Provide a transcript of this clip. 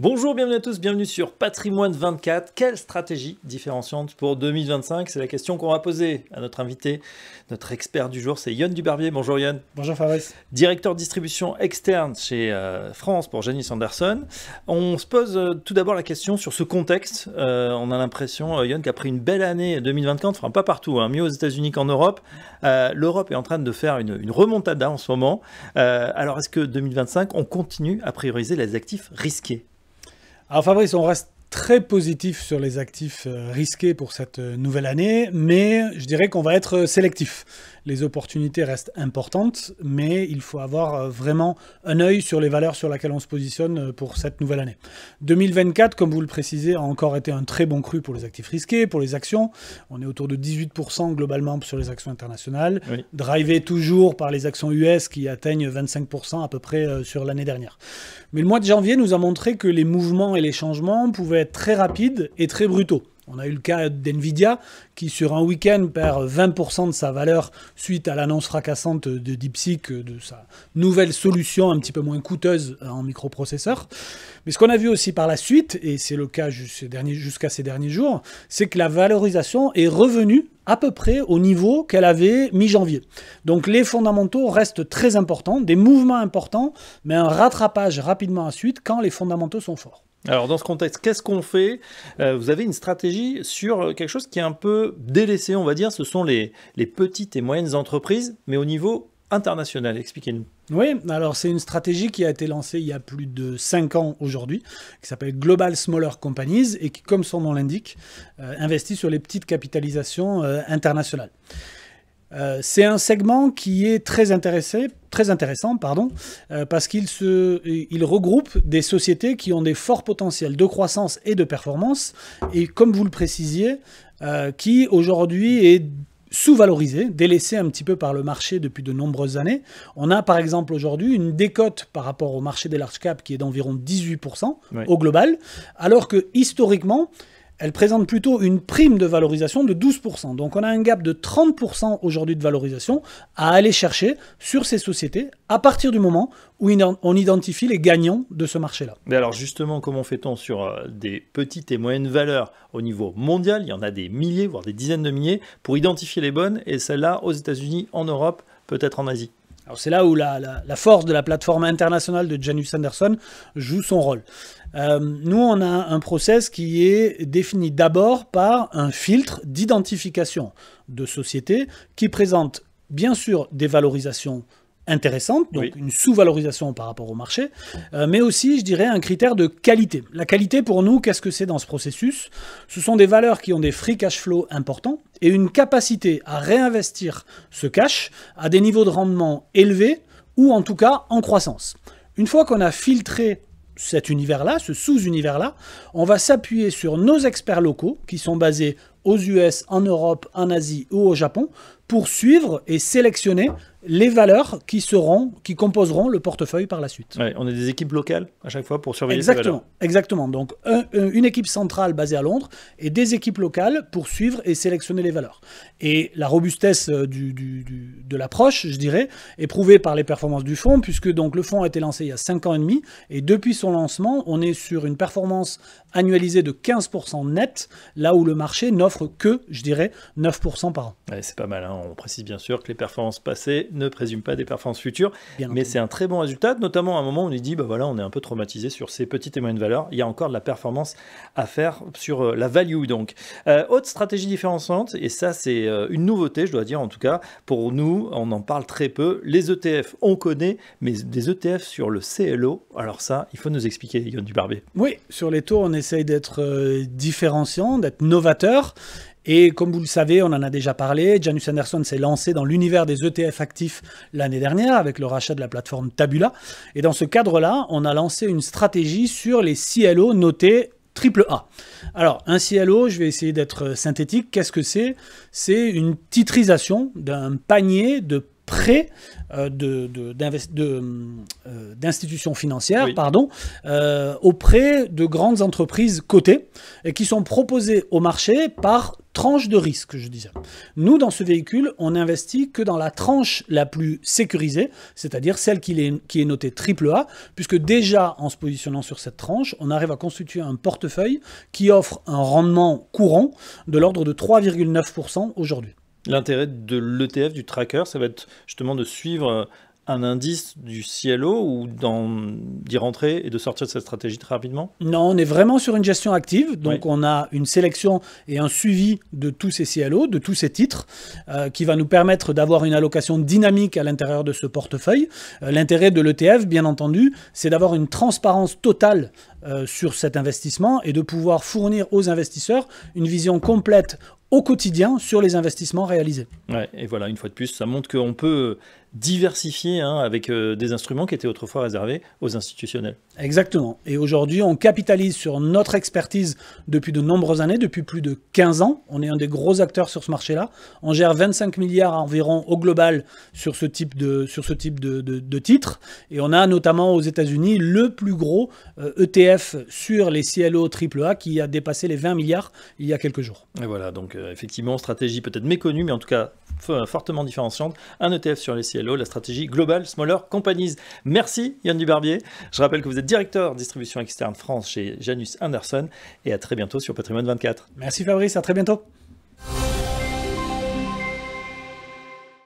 Bonjour, bienvenue à tous, bienvenue sur Patrimoine 24. Quelle stratégie différenciante pour 2025? C'est la question qu'on va poser à notre invité, notre expert du jour, c'est Yon Dubarbier. Bonjour Yon. Bonjour Fabrice. Directeur distribution externe chez France pour Janus Henderson. On se pose tout d'abord la question sur ce contexte. On a l'impression, Yon, qu'après une belle année 2024, enfin pas partout, mieux aux États-Unis qu'en Europe, l'Europe est en train de faire une remontada en ce moment. Alors est-ce que 2025, on continue à prioriser les actifs risqués? Alors Fabrice, on reste très positif sur les actifs risqués pour cette nouvelle année, mais je dirais qu'on va être sélectif. Les opportunités restent importantes, mais il faut avoir vraiment un œil sur les valeurs sur lesquelles on se positionne pour cette nouvelle année. 2024, comme vous le précisez, a encore été un très bon cru pour les actifs risqués, pour les actions. On est autour de 18% globalement sur les actions internationales, oui. Drivé toujours par les actions US qui atteignent 25% à peu près sur l'année dernière. Mais le mois de janvier nous a montré que les mouvements et les changements pouvaient être très rapides et très brutaux. On a eu le cas d'NVIDIA qui, sur un week-end, perd 20% de sa valeur suite à l'annonce fracassante de DeepSeek, de sa nouvelle solution un petit peu moins coûteuse en microprocesseurs. Mais ce qu'on a vu aussi par la suite, et c'est le cas jusqu'à ces derniers jours, c'est que la valorisation est revenue à peu près au niveau qu'elle avait mi-janvier. Donc les fondamentaux restent très importants, des mouvements importants, mais un rattrapage rapidement à suite quand les fondamentaux sont forts. Alors dans ce contexte, qu'est-ce qu'on fait? Vous avez une stratégie sur quelque chose qui est un peu délaissé, on va dire, ce sont les petites et moyennes entreprises, mais au niveau international. Expliquez-nous. Oui, alors c'est une stratégie qui a été lancée il y a plus de 5 ans aujourd'hui, qui s'appelle Global Smaller Companies et qui, comme son nom l'indique, investit sur les petites capitalisations internationales. C'est un segment qui est très intéressant, parce qu'il regroupe des sociétés qui ont des forts potentiels de croissance et de performance, et comme vous le précisiez, qui aujourd'hui est sous-valorisé, délaissé un petit peu par le marché depuis de nombreuses années. On a par exemple aujourd'hui une décote par rapport au marché des large caps qui est d'environ 18% oui. Au global, alors que historiquement, elle présente plutôt une prime de valorisation de 12%. Donc on a un gap de 30% aujourd'hui de valorisation à aller chercher sur ces sociétés à partir du moment où on identifie les gagnants de ce marché-là. Mais alors justement, comment fait-on sur des petites et moyennes valeurs au niveau mondial? Il y en a des milliers, voire des dizaines de milliers, pour identifier les bonnes, et celles-là aux États-Unis, en Europe, peut-être en Asie. Alors c'est là où la force de la plateforme internationale de Janus Henderson joue son rôle. Nous, on a un process qui est défini d'abord par un filtre d'identification de sociétés qui présente bien sûr des valorisations intéressante, donc oui. Une sous-valorisation par rapport au marché, mais aussi, je dirais, un critère de qualité. La qualité, pour nous, qu'est-ce que c'est dans ce processus? Ce sont des valeurs qui ont des free cash flow importants et une capacité à réinvestir ce cash à des niveaux de rendement élevés ou en tout cas en croissance. Une fois qu'on a filtré cet univers-là, ce sous-univers-là, on va s'appuyer sur nos experts locaux qui sont basés aux US, en Europe, en Asie ou au Japon pour suivre et sélectionner les valeurs qui composeront le portefeuille par la suite. Ouais, on a des équipes locales à chaque fois pour surveiller ces valeurs. Exactement. Donc une équipe centrale basée à Londres et des équipes locales pour suivre et sélectionner les valeurs. Et la robustesse de l'approche, je dirais, est prouvée par les performances du fonds, puisque donc, le fonds a été lancé il y a 5 ans et demi, et depuis son lancement, on est sur une performance annualisée de 15% net, là où le marché n'offre que, je dirais, 9% par an. Ouais, c'est pas mal, On précise bien sûr que les performances passées ne présument pas des performances futures, mais c'est un très bon résultat, notamment à un moment où on est dit, voilà, on est un peu traumatisé sur ces petites et moyennes valeurs, il y a encore de la performance à faire sur la value donc. Autre stratégie différenciante, et ça c'est une nouveauté, je dois dire en tout cas, pour nous, on en parle très peu, les ETF, on connaît, mais des ETF sur le CLO, alors ça, il faut nous expliquer, Yon Dubarbier. Oui, sur les taux, on essaye d'être différenciant, d'être novateur. Et comme vous le savez, on en a déjà parlé, Janus Henderson s'est lancé dans l'univers des ETF actifs l'année dernière avec le rachat de la plateforme Tabula. Et dans ce cadre-là, on a lancé une stratégie sur les CLO notés AAA. Alors, un CLO, je vais essayer d'être synthétique. Qu'est-ce que c'est? C'est une titrisation d'un panier de prêts d'institutions financières, oui. Auprès de grandes entreprises cotées et qui sont proposées au marché par tranche de risque, je disais. Nous, dans ce véhicule, on n'investit que dans la tranche la plus sécurisée, c'est-à-dire celle qui est notée AAA, puisque déjà, en se positionnant sur cette tranche, on arrive à constituer un portefeuille qui offre un rendement courant de l'ordre de 3,9% aujourd'hui. L'intérêt de l'ETF, du tracker, ça va être justement de suivre un indice du CLO ou d'y rentrer et de sortir de cette stratégie très rapidement? Non, on est vraiment sur une gestion active. Donc, on a une sélection et un suivi de tous ces CLO, de tous ces titres, qui va nous permettre d'avoir une allocation dynamique à l'intérieur de ce portefeuille. L'intérêt de l'ETF, bien entendu, c'est d'avoir une transparence totale sur cet investissement et de pouvoir fournir aux investisseurs une vision complète au quotidien sur les investissements réalisés. Ouais, et voilà, une fois de plus, ça montre qu'on peut diversifier avec des instruments qui étaient autrefois réservés aux institutionnels. Exactement. Et aujourd'hui, on capitalise sur notre expertise depuis de nombreuses années, depuis plus de 15 ans. On est un des gros acteurs sur ce marché-là. On gère 25 milliards environ au global sur ce type de titres. Et on a notamment aux États-Unis le plus gros ETF sur les CLO AAA qui a dépassé les 20 milliards il y a quelques jours. Et voilà, donc effectivement, stratégie peut-être méconnue, mais en tout cas fortement différenciante. Un ETF sur les CLO, la stratégie Global Smaller Companies. Merci Yann Dubarbier. Je rappelle que vous êtes directeur distribution externe France chez Janus Henderson et à très bientôt sur Patrimoine 24. Merci Fabrice, à très bientôt.